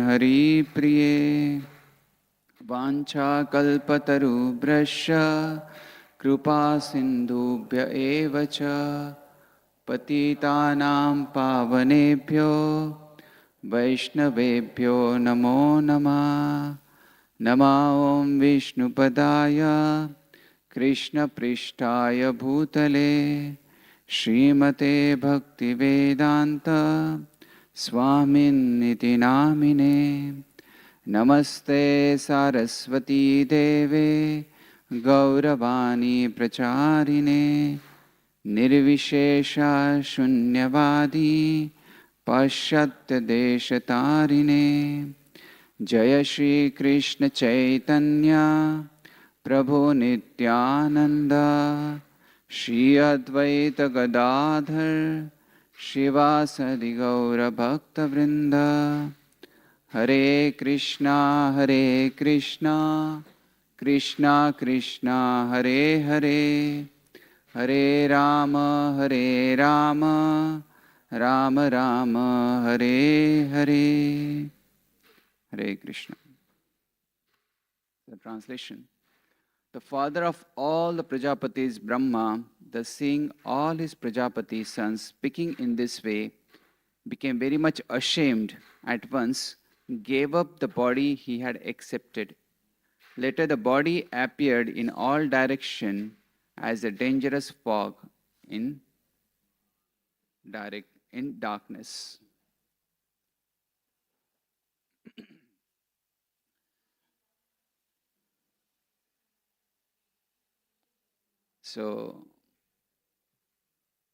Hari Priye Vancha Kalpatarubhrasya Krupa Sindhubhya Evacha Patitanam Pavanebhyo Vaishnavebhyo Namo Namah Nama Om Vishnupadaya Krishna Prishtaya Bhutale Srimate Bhaktivedanta Swamin Niti Namine Namaste Saraswati Deve Gauravani Pracharine Nirvishesha Shunyavadi Pashyatya Deshatarine Jaya Shri Krishna Chaitanya Prabhu Nityananda Shri Advaita Gadadhar Shivasadi Gaura Bhakta Vrinda Hare Krishna Krishna Krishna Hare Hare Hare Rama Rama Rama Hare Hare. Hare Krishna. The translation. The father of all the Prajapatis, Brahma, thus seeing all his Prajapati sons speaking in this way, became very much ashamed at once, gave up the body he had accepted. Later the body appeared in all direction as a dangerous fog in darkness. So,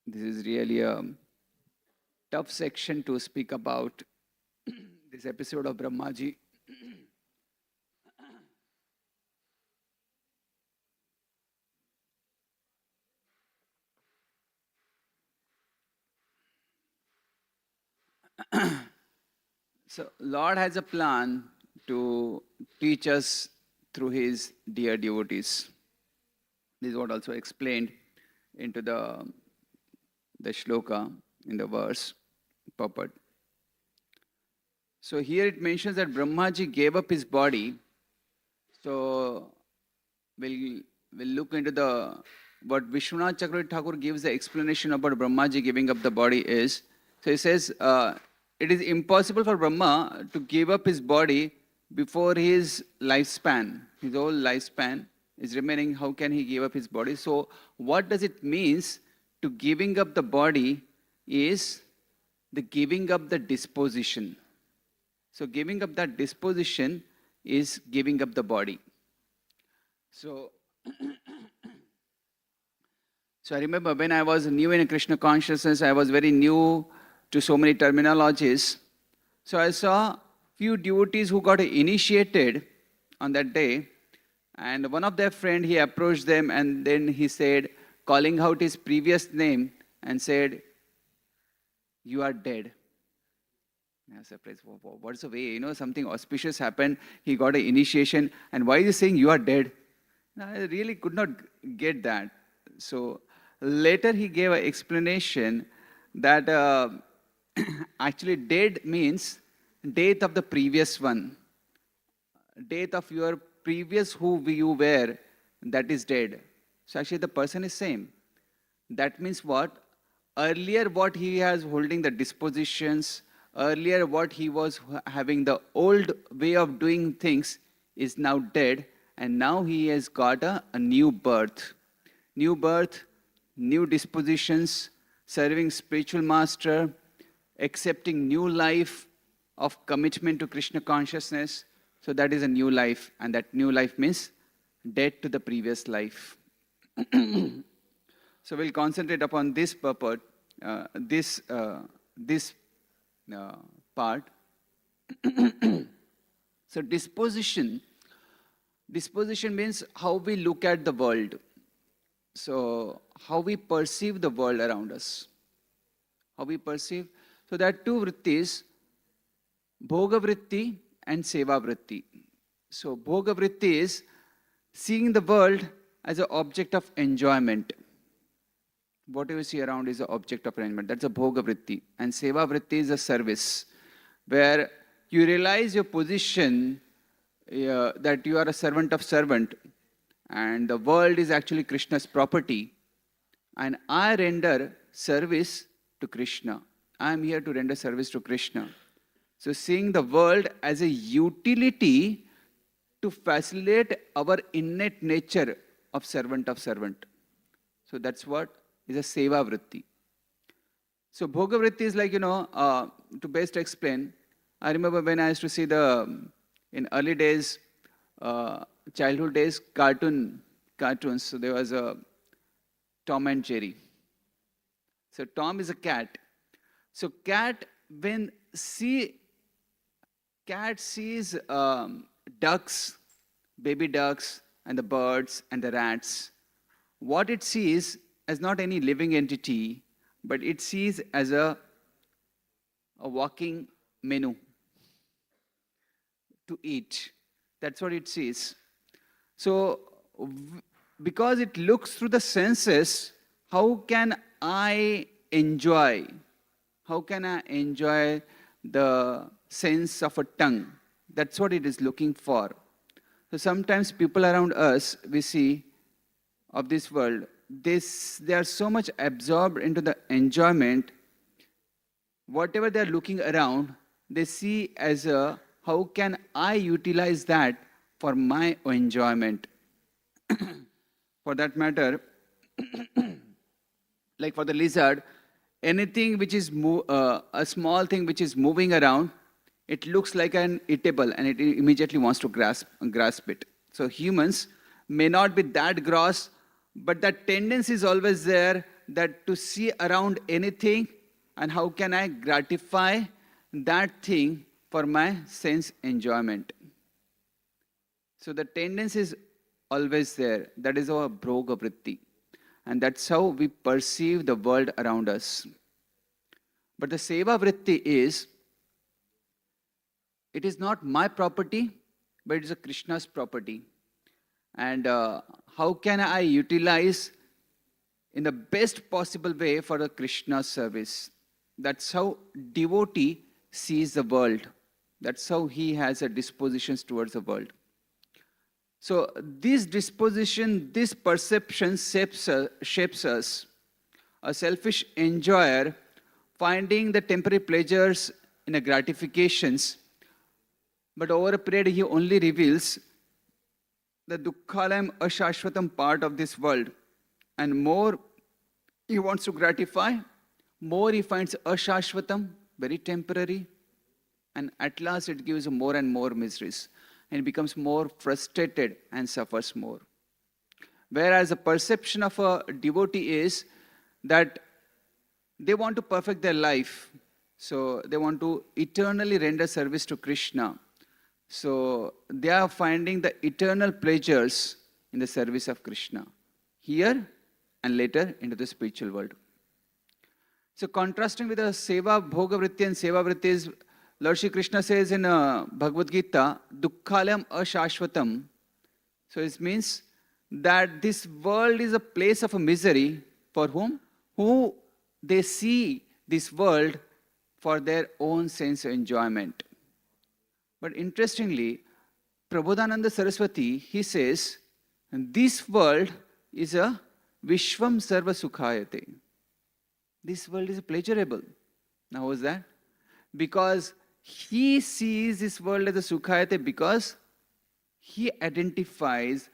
this is really a tough section to speak about this episode of Brahmaji. So, Lord has a plan to teach us through his dear devotees. This is what also explained into the shloka in the verse purport. So here it mentions that Brahmaji gave up his body. So we'll look into what Vishwanath Chakravarti Thakur gives the explanation about Brahmaji giving up the body is. So he says it is impossible for Brahma to give up his body before his lifespan, his whole lifespan is remaining. How can he give up his body? So what does it means to giving up the body is the giving up the disposition. So giving up that disposition is giving up the body. So, I remember when I was new in Krishna consciousness, I was very new to so many terminologies. So I saw few devotees who got initiated on that day. And one of their friend, he approached them and then he said, calling out his previous name and said, "You are dead." I was surprised. What's the way? Something auspicious happened. He got an initiation. And why is he saying, "You are dead"? I really could not get that. So later he gave an explanation that actually dead means death of the previous one. Death of your previous who you were, that is dead. So actually the person is same. That means what? Earlier what he has holding the dispositions, earlier what he was having the old way of doing things is now dead, and now he has got a new birth. New birth, new dispositions, serving spiritual master, accepting new life of commitment to Krishna consciousness. So that is a new life, and that new life means death to the previous life. So we'll concentrate upon this purport, this part. So disposition means how we look at the world. So how we perceive the world around us. How we perceive. So there are two vrittis, Bhogabriti and Sevabriti. So Bhogabriti is seeing the world as an object of enjoyment. Whatever you see around is an object of enjoyment. That's a Bhogabriti. And Sevabriti is a service, where you realize your position, that you are a servant of servant, and the world is actually Krishna's property, and I render service to Krishna. I am here to render service to Krishna. So seeing the world as a utility to facilitate our innate nature of servant of servant. So that's what is a seva vritti. So Bhogabriti is like, to best explain, I remember when I used to see in early days, childhood days, cartoons. So there was a Tom and Jerry. So Tom is a cat. So cat sees ducks, baby ducks, and the birds and the rats. What it sees as not any living entity, but it sees as a walking menu to eat. That's what it sees. So, because it looks through the senses, how can I enjoy? How can I enjoy the sense of a tongue? That's what it is looking for. So sometimes people around us, we see, of this world, they are so much absorbed into the enjoyment. Whatever they are looking around, they see as how can I utilize that for my enjoyment? For that matter, like for the lizard, anything which is a small thing which is moving around, it looks like an eatable and it immediately wants to grasp it. So humans may not be that gross, but that tendency is always there, that to see around anything and how can I gratify that thing for my sense enjoyment. So the tendency is always there. That is our Bhogabriti. And that's how we perceive the world around us. But the seva vritti is, it is not my property, but it is a Krishna's property. And how can I utilize in the best possible way for the Krishna service? That's how devotee sees the world. That's how he has a disposition towards the world. So this disposition, this perception shapes us. A selfish enjoyer, finding the temporary pleasures in the gratifications, but over a period he only reveals the dukkhalayam ashashvatam part of this world. And more he wants to gratify, more he finds ashashvatam, very temporary, and at last it gives more and more miseries, and becomes more frustrated and suffers more. Whereas the perception of a devotee is that they want to perfect their life, so they want to eternally render service to Krishna. So they are finding the eternal pleasures in the service of Krishna, here and later into the spiritual world. So contrasting with the seva, bhogavriti and seva vritti is, Lord Shri Krishna says in Bhagavad Gita, dukkhalayam ashashvatam. So it means that this world is a place of a misery for whom? Who they see this world for their own sense of enjoyment. But interestingly, Prabodhananda Saraswati, he says, this world is a Vishwam Sarva Sukhayate. This world is pleasurable. Now, how is that? Because he sees this world as a Sukhayate because he identifies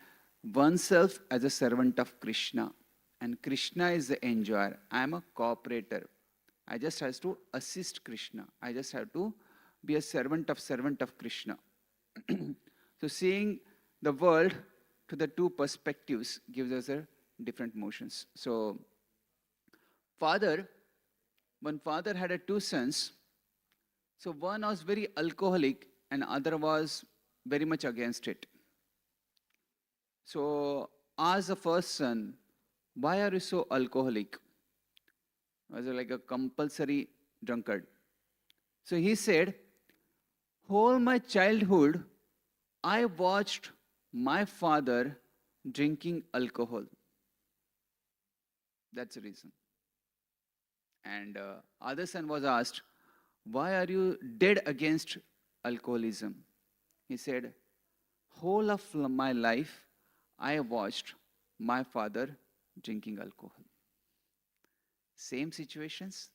oneself as a servant of Krishna. And Krishna is the enjoyer. I am a cooperator. I just have to assist Krishna. I just have to be a servant of Krishna. So seeing the world to the two perspectives gives us a different motions. So one father had two sons. So one was very alcoholic and other was very much against it. So asked the first son, why are you so alcoholic? Was it like a compulsory drunkard? So he said, whole my childhood, I watched my father drinking alcohol. That's the reason. And other son was asked, why are you dead against alcoholism. He said, whole of my life, I watched my father drinking alcohol. Same situations,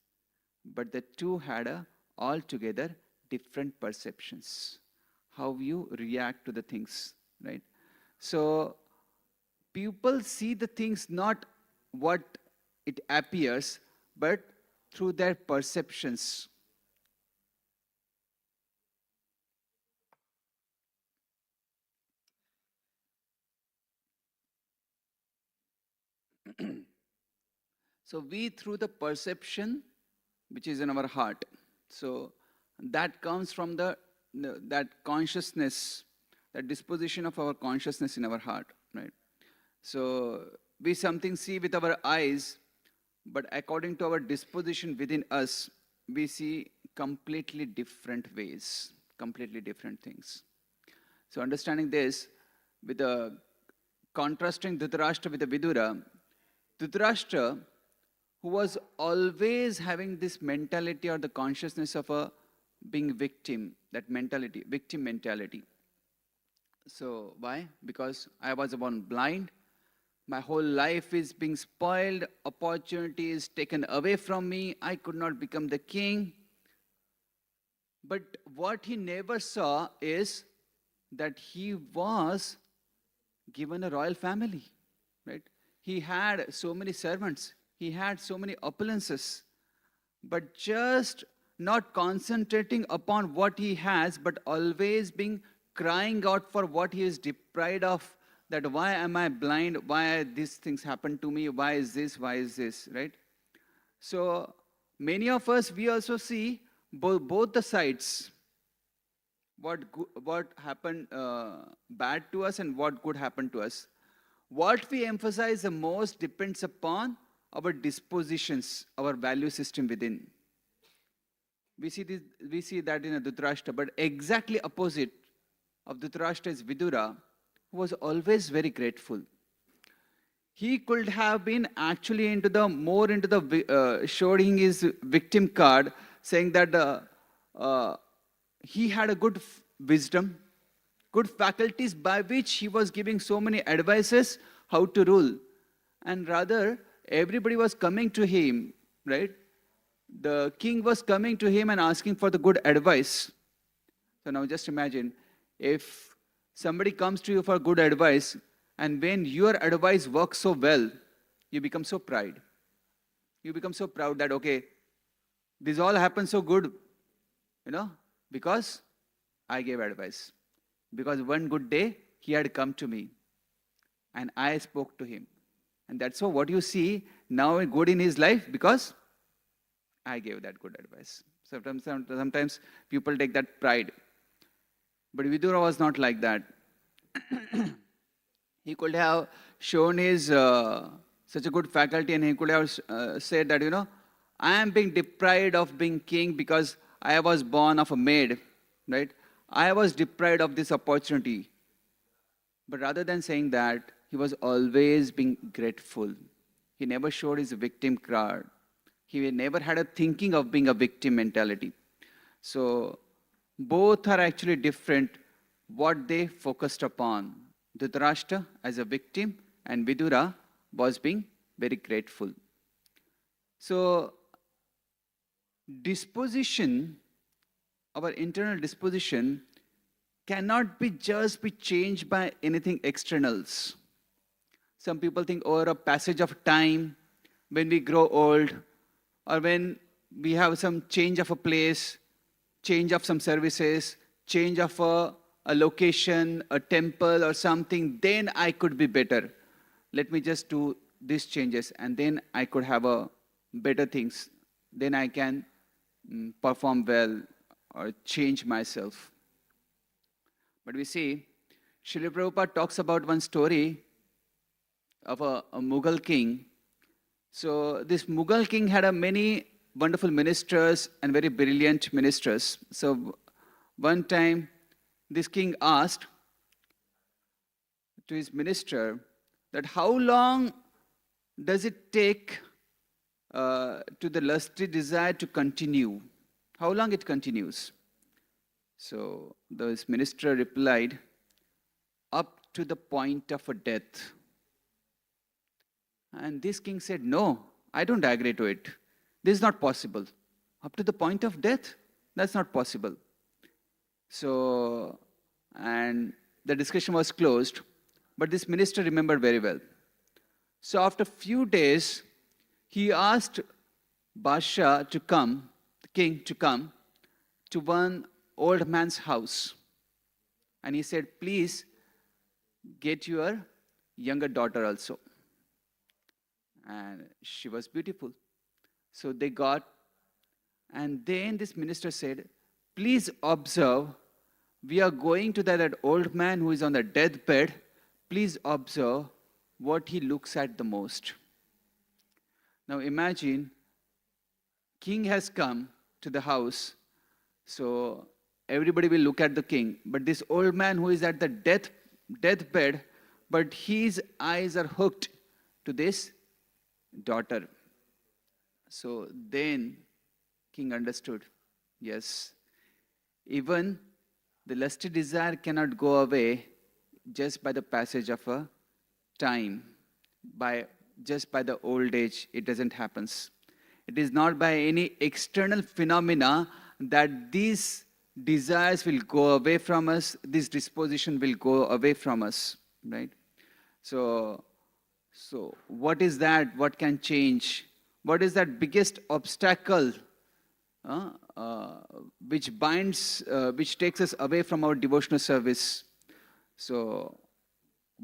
but the two had a altogether different perceptions. How you react to the things, right? So people see the things not what it appears, but through their perceptions. So we through the perception which is in our heart. So that comes from that consciousness, that disposition of our consciousness in our heart, right? So we something see with our eyes, but according to our disposition within us, we see completely different ways, completely different things. So understanding this, with the contrasting Dhritarashtra with the Vidura, Dhritarashtra, who was always having this mentality or the consciousness of a being victim, that mentality, victim mentality. So why? Because I was born blind, my whole life is being spoiled, opportunities taken away from me, I could not become the king. But what he never saw is that he was given a royal family, right? He had so many servants, he had so many opulences, but just not concentrating upon what he has, but always being crying out for what he is deprived of, that why am I blind, why these things happen to me, why is this, right? So many of us, we also see both the sides, what happened bad to us and what good happened to us. What we emphasize the most depends upon our dispositions, our value system within. We see that in a Dhritarashtra, but exactly opposite of Dhritarashtra is Vidura, who was always very grateful. He could have been actually showing his victim card, saying that he had a good wisdom, good faculties by which he was giving so many advices how to rule. And rather, everybody was coming to him, right? The king was coming to him and asking for the good advice. So now just imagine, if somebody comes to you for good advice, and when your advice works so well, you become so proud. You become so proud that, okay, this all happened so good, because I gave advice. Because one good day, he had come to me, and I spoke to him. And that's what you see now good in his life, because I gave that good advice. Sometimes people take that pride. But Vidura was not like that. He could have shown his such a good faculty, and he could have said that, I am being deprived of being king because I was born of a maid, right? I was deprived of this opportunity. But rather than saying that, he was always being grateful. He never showed his victim card. He never had a thinking of being a victim mentality. So both are actually different, what they focused upon. Dhritarashtra as a victim, and Vidura was being very grateful. So disposition, our internal disposition, cannot just be changed by anything externals. Some people think over a passage of time, when we grow old, or when we have some change of a place, change of some services, change of a location, a temple or something, then I could be better. Let me just do these changes, and then I could have a better things. Then I can perform well or change myself. But we see, Srila Prabhupada talks about one story of a Mughal king. So this Mughal king had many wonderful ministers and very brilliant ministers. So one time, this king asked to his minister that how long does it take to the lusty desire to continue? How long it continues? So this minister replied, up to the point of a death. And this king said, no, I don't agree to it. This is not possible. Up to the point of death? That's not possible. So, and the discussion was closed, but this minister remembered very well. So after a few days, he asked Basha to come, the king to come, to one old man's house. And he said, please get your younger daughter also. And she was beautiful. So they got, and then this minister said, please observe, we are going to that old man who is on the deathbed. Please observe what he looks at the most. Now imagine, king has come to the house, so everybody will look at the king. But this old man who is at the deathbed, but his eyes are hooked to this daughter. So then king understood, yes, even the lusty desire cannot go away just by the passage of a time, just by the old age. It doesn't happen. It is not by any external phenomena that these desires will go away from us, this disposition will go away from us, right? So what is that? What can change? What is that biggest obstacle which binds, which takes us away from our devotional service? So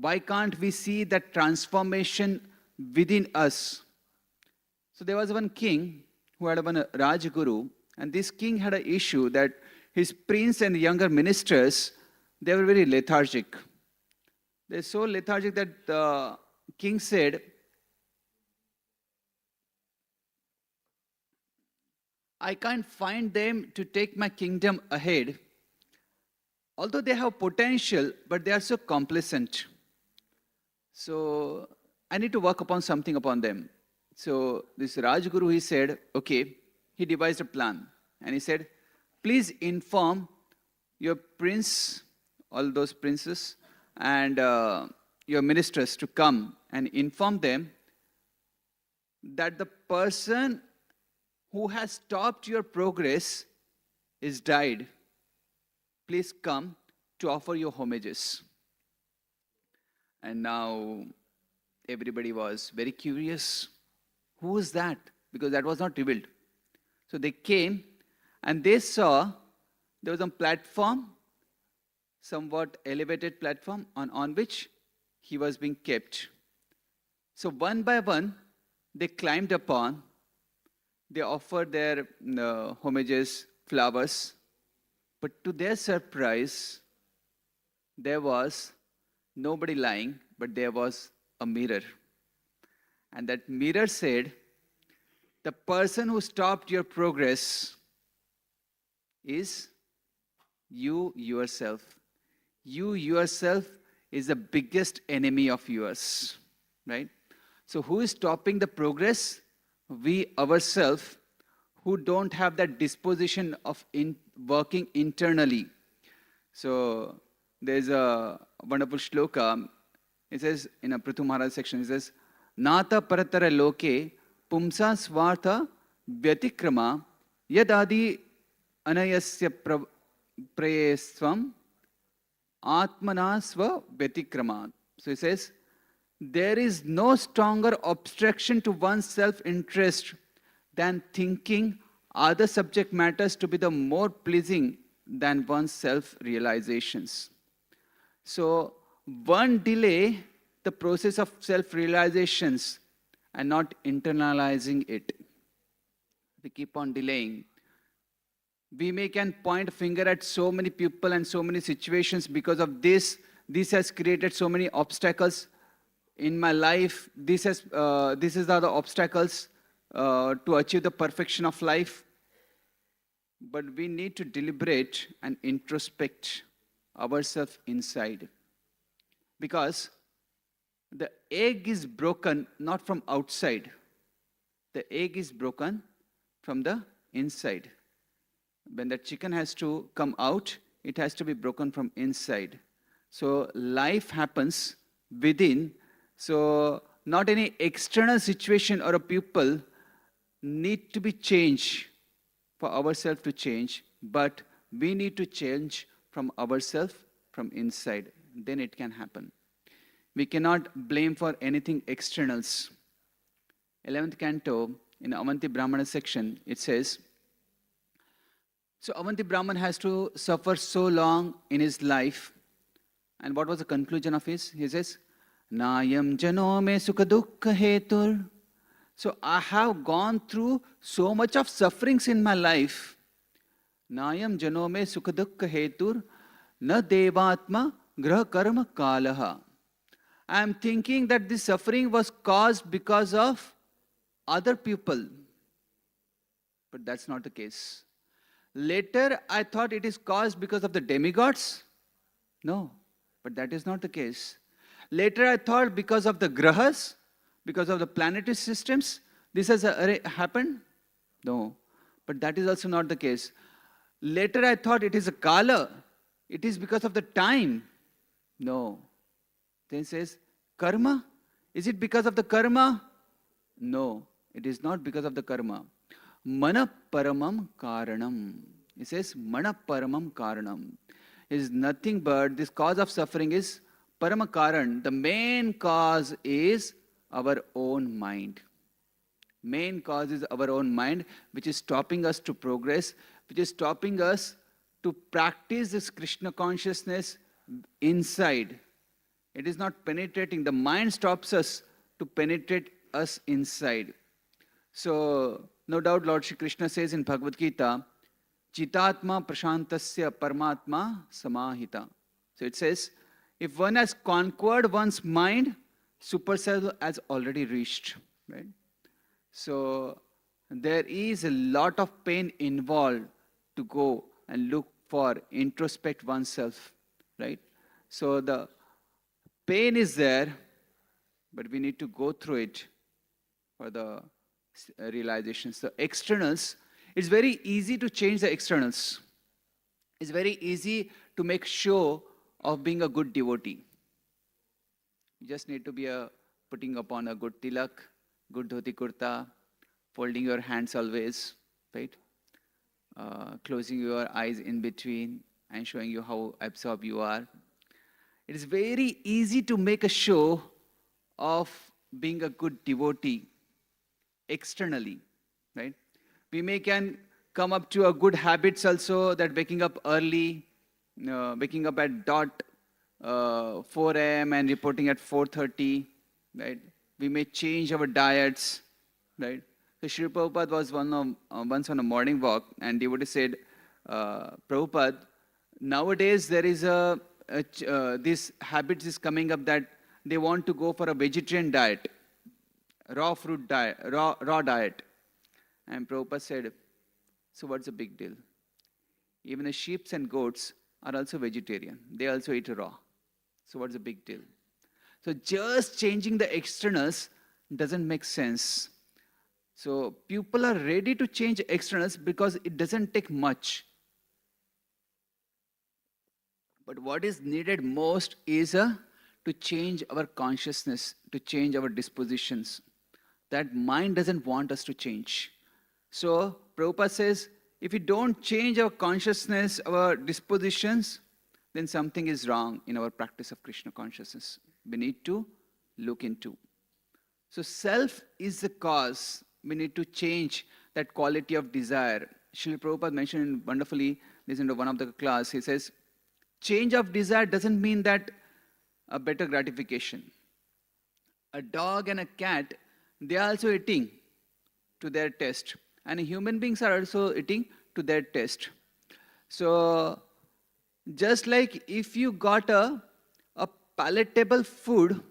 why can't we see that transformation within us? So there was one king who had one Rajguru, and this king had an issue that his prince and younger ministers, they were very lethargic. They're so lethargic that the king said, I can't find them to take my kingdom ahead. Although they have potential, but they are so complacent. So I need to work upon something upon them. So this Rajguru, he said, okay, he devised a plan. And he said, please inform your prince, all those princes, and your ministers to come and inform them that the person who has stopped your progress is died. Please come to offer your homages. And now everybody was very curious. Who is that? Because that was not revealed. So they came and they saw there was a platform, somewhat elevated platform on which he was being kept. So one by one, they climbed upon, they offered their homages, flowers, but to their surprise, there was nobody lying, but there was a mirror. And that mirror said, the person who stopped your progress is you yourself. You yourself is the biggest enemy of yours, right? So who is stopping the progress? We ourselves, who don't have that disposition of working internally. So there's a wonderful shloka. It says in a Prithu Maharaj section, it says, Nata paratara loke pumsa swartha vyatikrama yadadi anayasya prayesvam atmana sva vyatikrama. So it says, there is no stronger obstruction to one's self-interest than thinking other subject matters to be the more pleasing than one's self-realizations. So one delay the process of self-realizations and not internalizing it. We keep on delaying. We can point a finger at so many people and so many situations because of this. This has created so many obstacles in my life. This is the other obstacles to achieve the perfection of life. But we need to deliberate and introspect ourselves inside. Because the egg is broken not from outside. The egg is broken from the inside. When the chicken has to come out, it has to be broken from inside. So life happens within. So not any external situation or a people need to be changed for ourselves to change, but we need to change from ourselves from inside. Then it can happen. We cannot blame for anything externals. 11th canto, in Avanti Brahmana section, it says, so Avanti Brahman has to suffer so long in his life. And what was the conclusion of his? He says, Nayam jano me sukha dukkha hetur. So I have gone through so much of sufferings in my life. Nayam jano me sukha dukkha hetur na devatma graha karma kalaha. I am thinking that this suffering was caused because of other people. But that's not the case. Later, I thought it is caused because of the demigods. No, but that is not the case. Later, I thought because of the grahas, because of the planetary systems, this has happened. No, but that is also not the case. Later, I thought it is a kala. It is because of the time. No. Then it says, karma. Is it because of the karma? No, it is not because of the karma. Mana paramam karanam. It says, mana paramam karanam. It is nothing but this cause of suffering is paramakaran. The main cause is our own mind. Main cause is our own mind, which is stopping us to progress, which is stopping us to practice this Krishna consciousness inside. It is not penetrating. The mind stops us to penetrate us inside. So, no doubt Lord Shri Krishna says in Bhagavad Gita, Chitatma prashantasya paramatma samahita. So it says, if one has conquered one's mind, superself has already reached. Right? So there is a lot of pain involved to go and look for, introspect oneself. Right? So the pain is there, but we need to go through it for the realizations. The externals, it's very easy to change the externals. It's very easy to make show of being a good devotee. You just need to be putting upon a good tilak, good dhoti kurta, folding your hands always, right? Closing your eyes in between and showing you how absorbed you are. It is very easy to make a show of being a good devotee externally, right? We can come up to a good habits also, that waking up early, waking up at 4 a.m. and reporting at 4:30, right? We may change our diets, right? So Sri Prabhupada was once on a morning walk, and devotee said, Prabhupada, nowadays there is this habit is coming up that they want to go for a vegetarian diet, raw fruit diet, raw diet. And Prabhupada said, so what's the big deal? Even the sheep and goats are also vegetarian. They also eat raw. So what's the big deal? So just changing the externals doesn't make sense. So people are ready to change externals because it doesn't take much. But what is needed most is to change our consciousness, to change our dispositions. That mind doesn't want us to change. So Prabhupada says, if we don't change our consciousness, our dispositions, then something is wrong in our practice of Krishna consciousness. We need to look into. So self is the cause. We need to change that quality of desire. Srila Prabhupada mentioned wonderfully, listen to one of the class, he says, change of desire doesn't mean that a better gratification. A dog and a cat, they are also eating to their taste. And human beings are also eating to their taste. So, just like if you got a palatable food,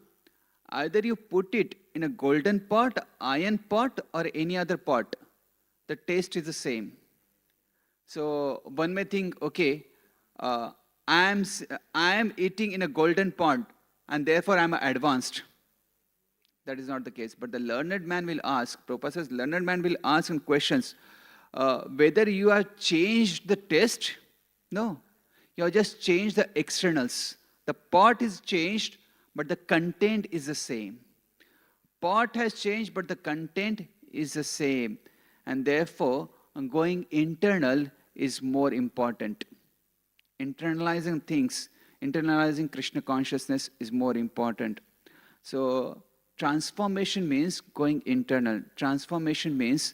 either you put it in a golden pot, iron pot, or any other pot, the taste is the same. So, one may think, okay, I am eating in a golden pot, and therefore I am advanced. That is not the case. But the learned man will ask, Prabhupada says, learned man will ask some questions. Whether you have changed the taste? No. You have just changed the externals. The pot is changed, but the content is the same. Pot has changed, but the content is the same. And therefore, going internal is more important. Internalizing things, internalizing Krishna consciousness is more important. So, transformation means going internal. Transformation means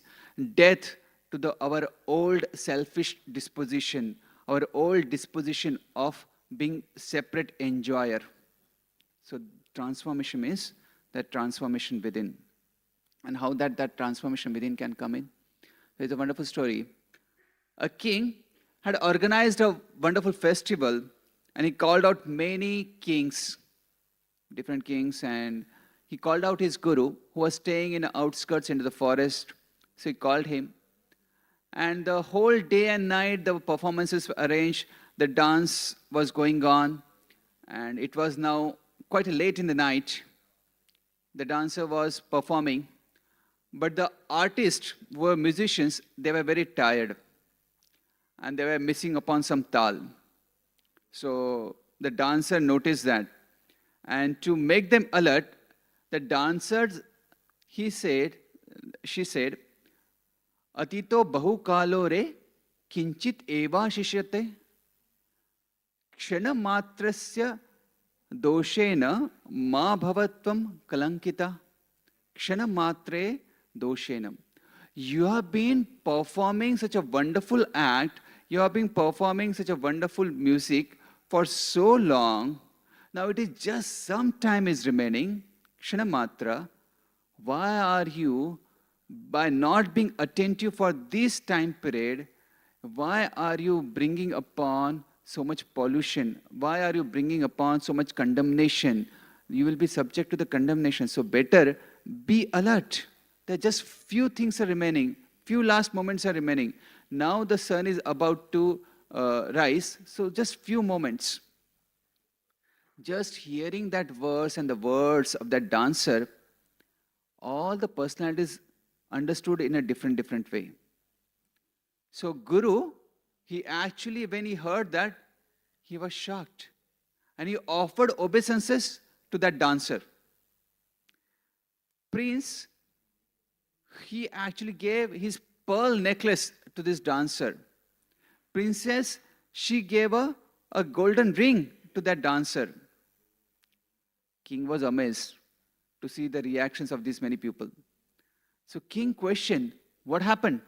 death to our old selfish disposition, our old disposition of being separate enjoyer. So transformation means that transformation within. And how that transformation within can come in. There's a wonderful story. A king had organized a wonderful festival, and he called out many kings, different kings, and he called out his guru, who was staying in the outskirts into the forest. So he called him. And the whole day and night, the performances were arranged, the dance was going on, and it was now quite late in the night. The dancer was performing, but the artists who were musicians, they were very tired, and they were missing upon some tal. So the dancer noticed that, and to make them alert, the dancers, she said, Atito bahu kalo re kinchit eva shishyate kshana matrasya doshena ma bhavatvam kalankita kshana matre doshena. You have been performing such a wonderful act, you have been performing such a wonderful music for so long. Now it is just some time is remaining. Kshana matra. Why are you, by not being attentive for this time period, why are you bringing upon so much pollution? Why are you bringing upon so much condemnation? You will be subject to the condemnation. So better be alert. There are just few things are remaining. Few last moments are remaining. Now the sun is about to rise. So just few moments. Just hearing that verse and the words of that dancer, all the personalities understood in a different way. So Guru, he actually, when he heard that, he was shocked. And he offered obeisances to that dancer. Prince, he actually gave his pearl necklace to this dancer. Princess, she gave a golden ring to that dancer. King was amazed to see the reactions of these many people. So king questioned, what happened?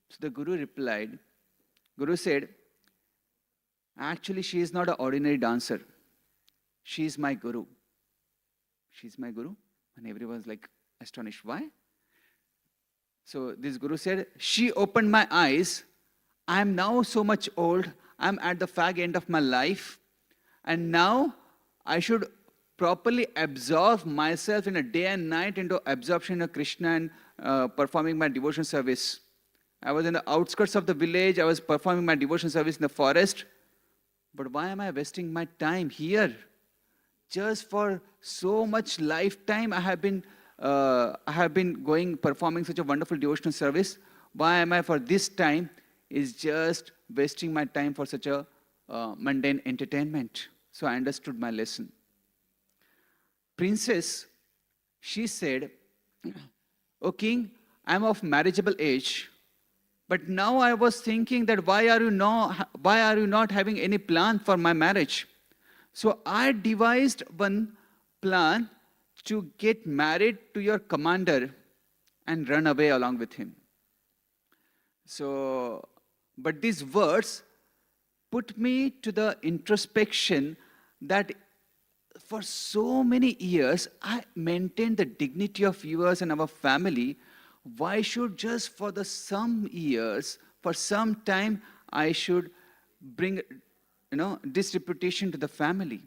So the Guru replied, Guru said, actually she is not an ordinary dancer. She is my Guru. She is my Guru? And everyone was like astonished. Why? So this Guru said, she opened my eyes. I am now so much old. I am at the fag end of my life. And now I should properly absorb myself in a day and night into absorption of Krishna and performing my devotion service. I was in the outskirts of the village. I was performing my devotion service in the forest. But why am I wasting my time here? Just for so much lifetime I have been performing such a wonderful devotional service. Why am I for this time is just wasting my time for such a mundane entertainment? So I understood my lesson. Princess, she said, O king, I am of marriageable age. But now I was thinking that why are you not having any plan for my marriage? So I devised one plan to get married to your commander and run away along with him. So, but these words put me to the introspection that for so many years I maintained the dignity of yours and our family. Why should just for some years, for some time, I should bring disreputation to the family?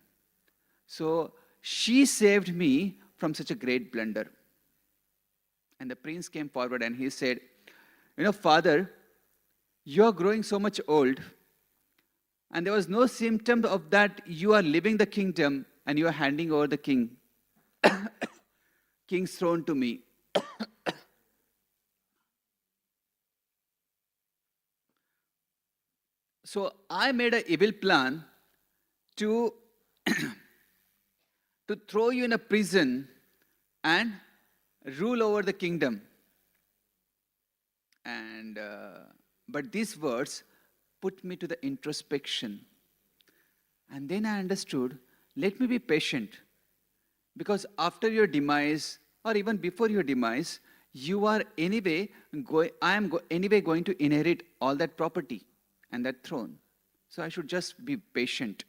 So she saved me from such a great blunder. And the prince came forward and he said, Father, you are growing so much old, and there was no symptom of that you are leaving the kingdom and you are handing over the king's throne to me. So I made an evil plan to, to throw you in a prison and rule over the kingdom. And but these words put me to the introspection. And then I understood, let me be patient. Because after your demise, or even before your demise, you are anyway anyway going to inherit all that property and that throne. So I should just be patient.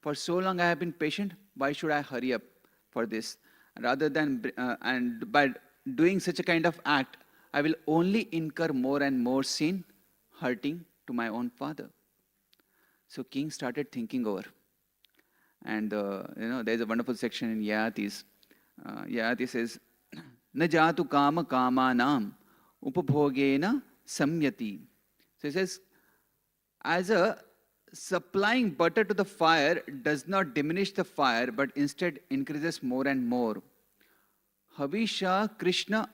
For so long I have been patient, why should I hurry up for this? Rather than, and by doing such a kind of act, I will only incur more and more sin, hurting to my own father. So king started thinking over. And there's a wonderful section in Yayatis. Yayati says, Na jatu kama kama nam upabhogena samyati. So he says, as a supplying butter to the fire does not diminish the fire, but instead increases more and more. Havisha Krishna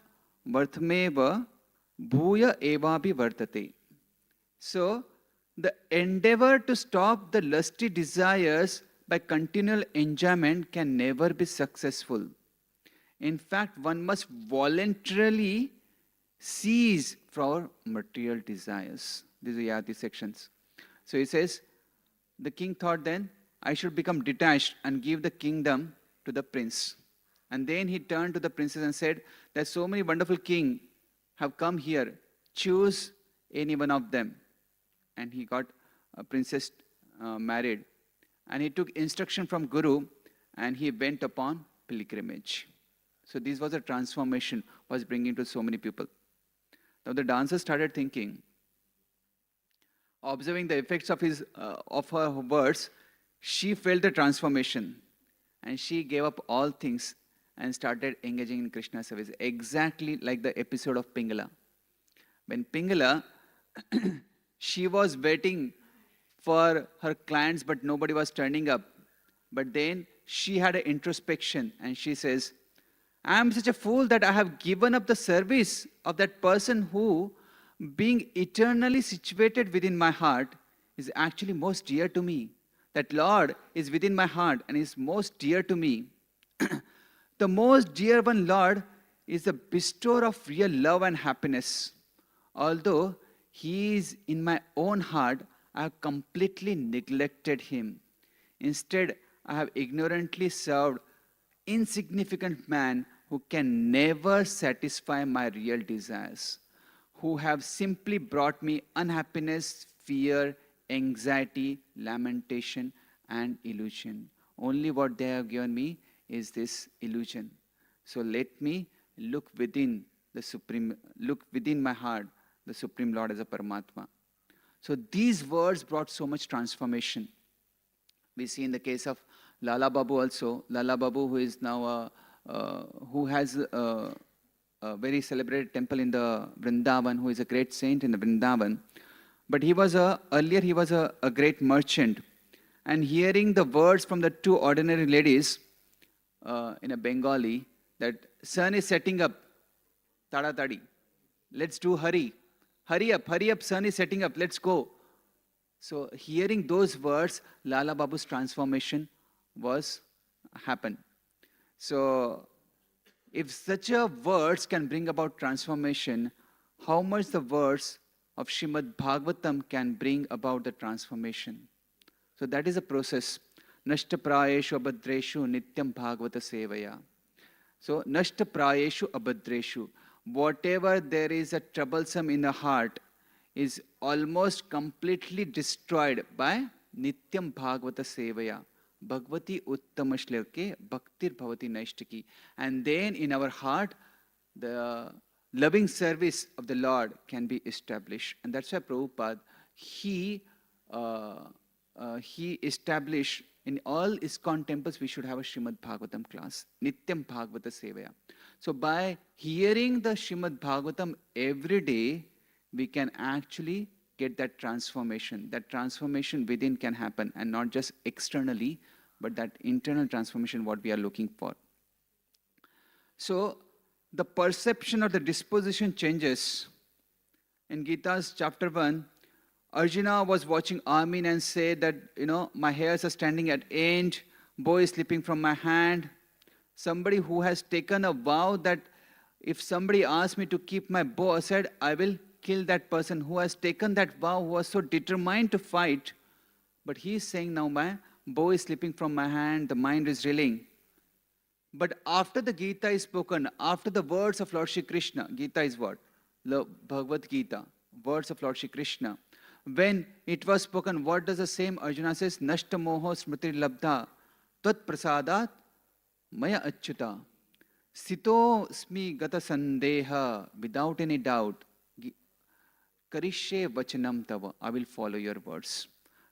vartmeva bhuya evapi vartate. So, the endeavor to stop the lusty desires by continual enjoyment can never be successful. In fact, one must voluntarily cease from material desires. These are Yati sections. So he says, the king thought then, I should become detached and give the kingdom to the prince. And then he turned to the princess and said, there's so many wonderful kings have come here. Choose any one of them. And he got a princess married. And he took instruction from Guru and he went upon pilgrimage. So this was a transformation was bringing to so many people. Now the dancer started thinking, observing the effects of her words, she felt the transformation and she gave up all things and started engaging in Krishna service, exactly like the episode of Pingala. When Pingala, she was waiting for her clients, but nobody was turning up. But then she had an introspection and she says, I am such a fool that I have given up the service of that person who, being eternally situated within my heart, is actually most dear to me. That Lord is within my heart and is most dear to me. The most dear one, Lord, is the bestower of real love and happiness. Although He is in my own heart, I have completely neglected Him. Instead, I have ignorantly served insignificant man who can never satisfy my real desires, who have simply brought me unhappiness, fear, anxiety, lamentation, and illusion. Only what they have given me is this illusion. So let me look within my heart, the Supreme Lord as a Paramatma. So these words brought so much transformation. We see in the case of Lala Babu also. Lala Babu, who is now who has a very celebrated temple in the Vrindavan, who is a great saint in the Vrindavan. But earlier he was a great merchant. And hearing the words from the two ordinary ladies in a Bengali, that sun is setting up, tada tadi, let's do hurry up, sun is setting up, let's go. So hearing those words, Lala Babu's transformation happened. So if such a words can bring about transformation, how much the words of Srimad Bhagavatam can bring about the transformation? So that is a process. Nashta prayeshu abhadreshu nityam bhagavata sevaya. So nashta prayeshu abhadreshu. Whatever there is a troublesome in the heart is almost completely destroyed by nityam bhagavata sevaya. Bhagavati uttama shlake bhaktir bhavati naishtaki. And then in our heart, the loving service of the Lord can be established. And that's why Prabhupada, he established in all ISKCON temples, we should have a Srimad Bhagavatam class, Nityam Bhagavata Sevaya. So by hearing the Srimad Bhagavatam every day, we can actually get that transformation. That transformation within can happen, and not just externally, but that internal transformation, what we are looking for. So the perception of the disposition changes. In Gita's chapter 1, Arjuna was watching Armin and said that, my hairs are standing at end, bow is slipping from my hand. Somebody who has taken a vow that if somebody asks me to keep my bow aside, I will kill that person, who has taken that vow, who was so determined to fight. But he is saying, now my bow is slipping from my hand, the mind is reeling. But after the Gita is spoken, after the words of Lord Shri Krishna, Gita is what? Bhagavad Gita, words of Lord Shri Krishna. When it was spoken, what does the same Arjuna says? Nashta moho smriti labdha tat prasadat maya achyuta. Sito smi gata sandeha, without any doubt. Karishye vachanam tava, I will follow your words.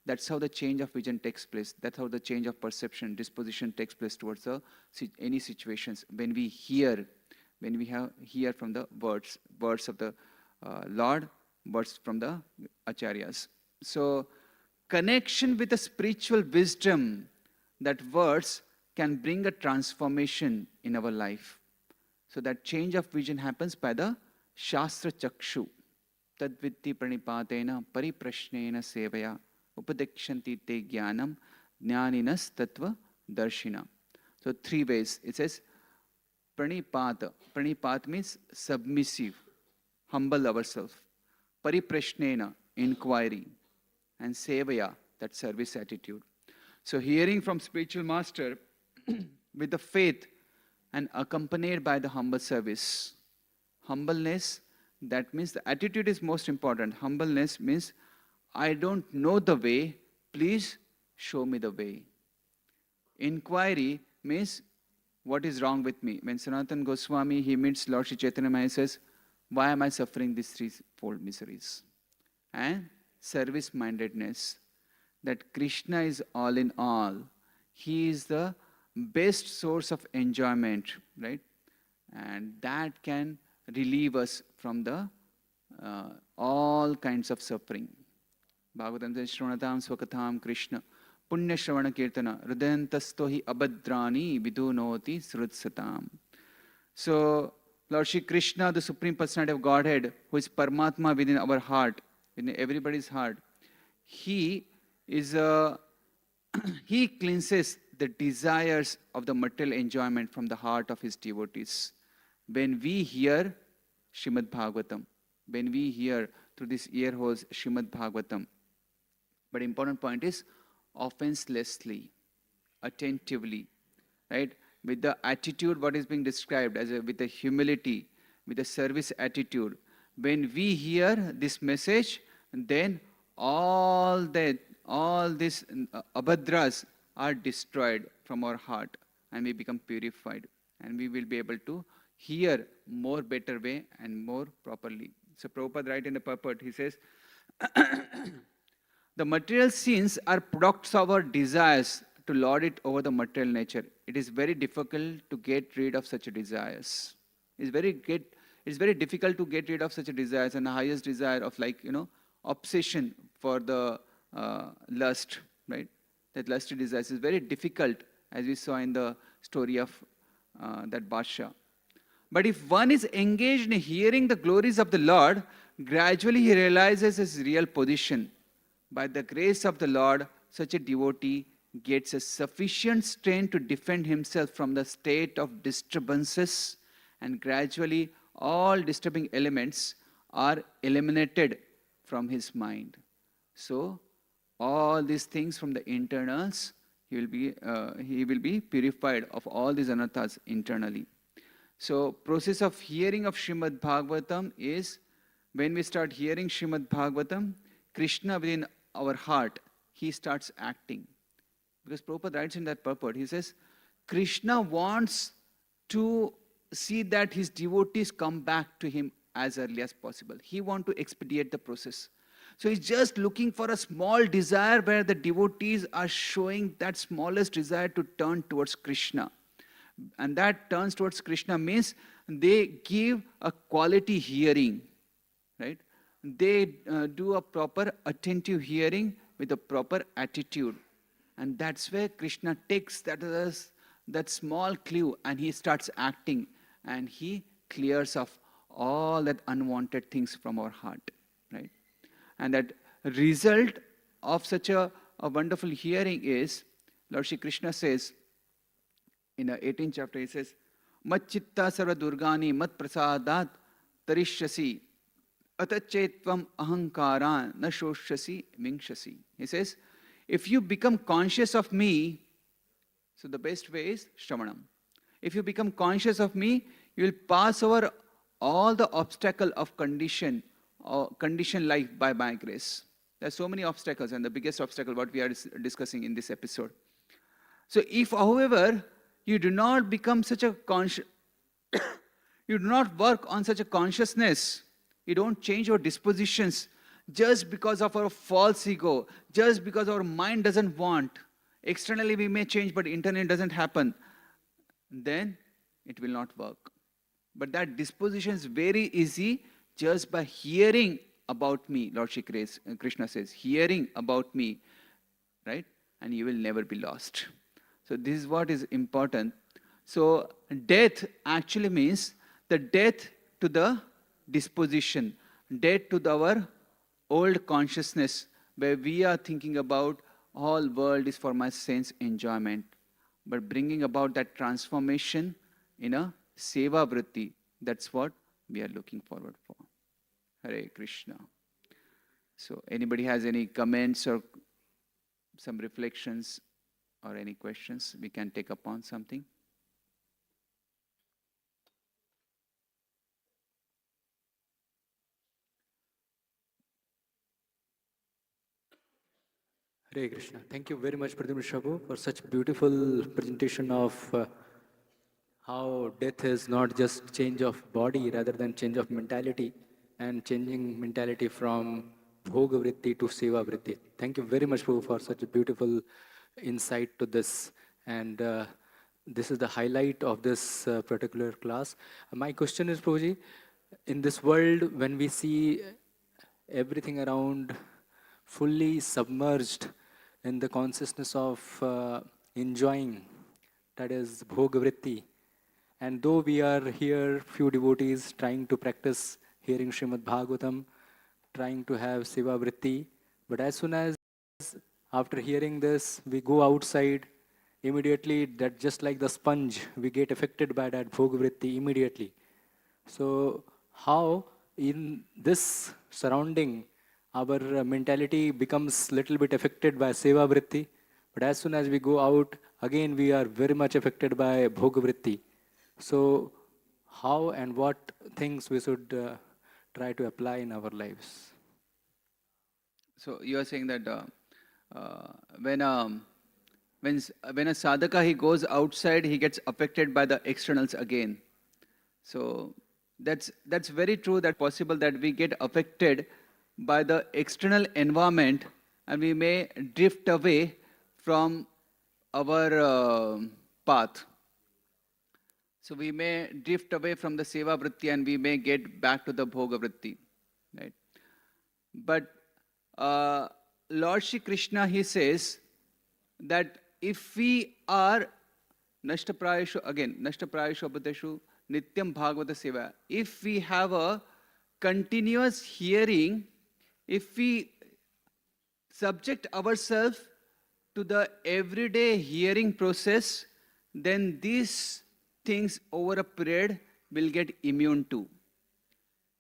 That's how the change of vision takes place. That's how the change of perception, disposition takes place towards any situations. When we hear from the words of the Lord, words from the acharyas. So, connection with the spiritual wisdom, that words can bring a transformation in our life. So that change of vision happens by the Shastra Chakshu. Tadvitti pranipatena pariprashnena sevaya upadekshanti te jnanam jnaninas tattva darshina. So 3 ways. It says pranipata. Pranipat means submissive, humble ourselves. Pariprashnena, inquiry. And sevaya, that service attitude. So hearing from spiritual master with the faith and accompanied by the humble service. Humbleness, that means the attitude is most important. Humbleness means, I don't know the way, please show me the way. Inquiry means, what is wrong with me? When Sanatana Goswami, he meets Lord Sri Chaitanya Maharaj, says, why am I suffering these threefold miseries? And service-mindedness, that Krishna is all in all. He is the best source of enjoyment, right? And that can relieve us from the all kinds of suffering. Bhagavatam says, Shronatam Swakatham Krishna Punya Shravana Kirtana Hridayantasto hi abhadrani vidunoti srutsatam. So, Lord Shri Krishna, the Supreme Personality of Godhead, who is Paramatma within our heart, within everybody's heart, He is He cleanses the desires of the material enjoyment from the heart of His devotees. When we hear Srimad Bhagavatam, when we hear through this ear holes Srimad Bhagavatam, but important point is offenselessly, attentively, right? With the attitude what is being described as with the humility, with the service attitude. When we hear this message, then all these abhadras are destroyed from our heart and we become purified and we will be able to hear more better way and more properly. So Prabhupada writes in the purport, he says, the material scenes are products of our desires to lord it over the material nature. It is very difficult to get rid of such desires. It's very difficult to get rid of such desires, and the highest desire of obsession for the lust, right? That lusty desires is very difficult, as we saw in the story of that Basha. But if one is engaged in hearing the glories of the Lord, gradually he realizes his real position. By the grace of the Lord, such a devotee gets a sufficient strength to defend himself from the state of disturbances, and gradually all disturbing elements are eliminated from his mind. So, all these things from the internals, he will be purified of all these anarthas internally. So, process of hearing of Srimad Bhagavatam is, when we start hearing Srimad Bhagavatam, Krishna within our heart, he starts acting. Because Prabhupada writes in that purport, he says, Krishna wants to see that his devotees come back to him as early as possible. He wants to expedite the process. So he's just looking for a small desire where the devotees are showing that smallest desire to turn towards Krishna. And that turns towards Krishna means they give a quality hearing, right? They do a proper attentive hearing with a proper attitude. And that's where Krishna takes that small clue and he starts acting and he clears off all that unwanted things from our heart, right? And that result of such a wonderful hearing is, Lord Shri Krishna says, in the 18th chapter, he says, Mat chitta sarva durgani mat prasadat tarishyasi atachetvam ahankaran na shoshasi mingshasi. He says, if you become conscious of me, so the best way is Shravanam. If you become conscious of me, you will pass over all the obstacle of condition life by my grace. There are so many obstacles, and the biggest obstacle what we are discussing in this episode. So if, however, you do not become such a you do not work on such a consciousness, you don't change your dispositions just because of our false ego, just because our mind doesn't want. Externally we may change, but internally it doesn't happen. Then it will not work. But that disposition is very easy just by hearing about me, Lord Shri Krishna says, hearing about me, right? And you will never be lost. So this is what is important. So death actually means the death to the disposition, death to our old consciousness, where we are thinking about all world is for my sense enjoyment, but bringing about that transformation in a seva vritti. That's what we are looking forward for. Hare Krishna. So anybody has any comments or some reflections or any questions we can take upon something? Hare Krishna. Thank you very much, Pradyumna Mishra Prabhu, for such beautiful presentation of how death is not just change of body, rather than change of mentality, and changing mentality from Bhogabriti to Sevabriti. Thank you very much, Prabhu, for such a beautiful insight to this. And this is the highlight of this particular class. My question is, Prabhuji, in this world, when we see everything around fully submerged in the consciousness of enjoying, that is Bhogavriti. And though we are here, few devotees trying to practice hearing Srimad Bhagavatam, trying to have Seva Vritti, but as soon as after hearing this, we go outside, immediately, that just like the sponge, we get affected by that Bhogavriti immediately. So how in this surrounding, our mentality becomes little bit affected by Seva Vritti, but as soon as we go out, again we are very much affected by Bhogavriti. So how and what things we should try to apply in our lives? So you are saying that when a sadhaka he goes outside, he gets affected by the externals again. So that's very true. That possible that we get affected by the external environment, and we may drift away from our path. So we may drift away from the seva vritti and we may get back to the bhoga vritti, right? But Lord Shri Krishna, he says that if we are nashtaprayashu, again, nashtaprayashu abhadeshu nityam bhagavata seva, if we have a continuous hearing, if we subject ourselves to the everyday hearing process, then these things over a period will get immune to.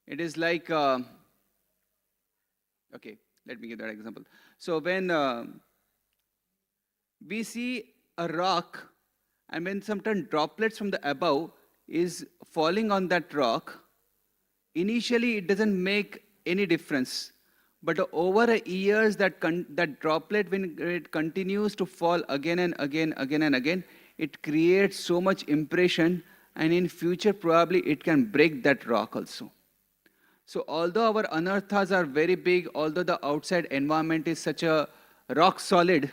It is like, okay, let me give that example. So when we see a rock, and when certain droplets from the above is falling on that rock, initially it doesn't make any difference. But over the years, that droplet, when it continues to fall again and again, it creates so much impression, and in future probably it can break that rock also. So although our anarthas are very big, although the outside environment is such a rock solid,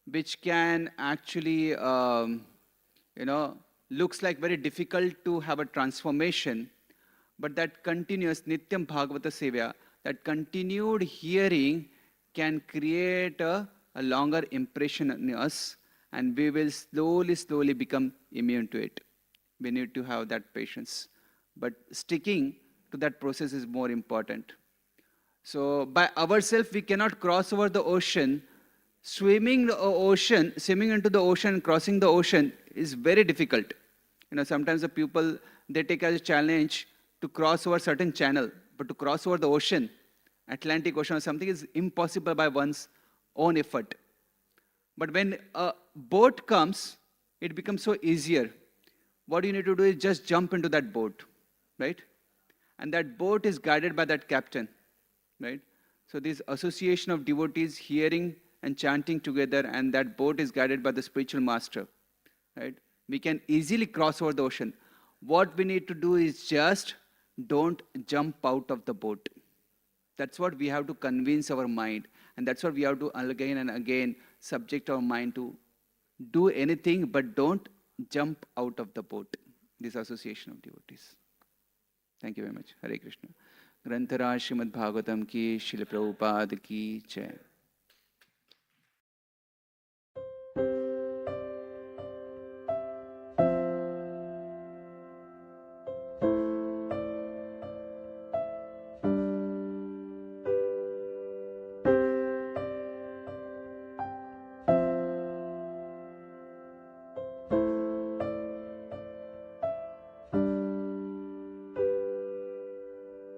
which can actually, looks like very difficult to have a transformation, but that continuous Nityam Bhagavata Sevya, that continued hearing can create a longer impression in us, and we will slowly become immune to it. We need to have that patience. But sticking to that process is more important. So by ourselves, we cannot cross over the ocean. Swimming into the ocean, crossing the ocean is very difficult. Sometimes the people, they take as a challenge to cross over certain channel, but to cross over the ocean, Atlantic Ocean or something, is impossible by one's own effort. But when a boat comes, it becomes so easier. What you need to do is just jump into that boat, right? And that boat is guided by that captain, right? So this association of devotees hearing and chanting together, and that boat is guided by the spiritual master, right? We can easily cross over the ocean. What we need to do is just don't jump out of the boat. That's what we have to convince our mind. And that's what we have to again and again subject our mind to do anything, but don't jump out of the boat. This association of devotees. Thank you very much. Hare Krishna. Granthara Srimad Bhagavatam ki, Srila Prabhupada ki jai.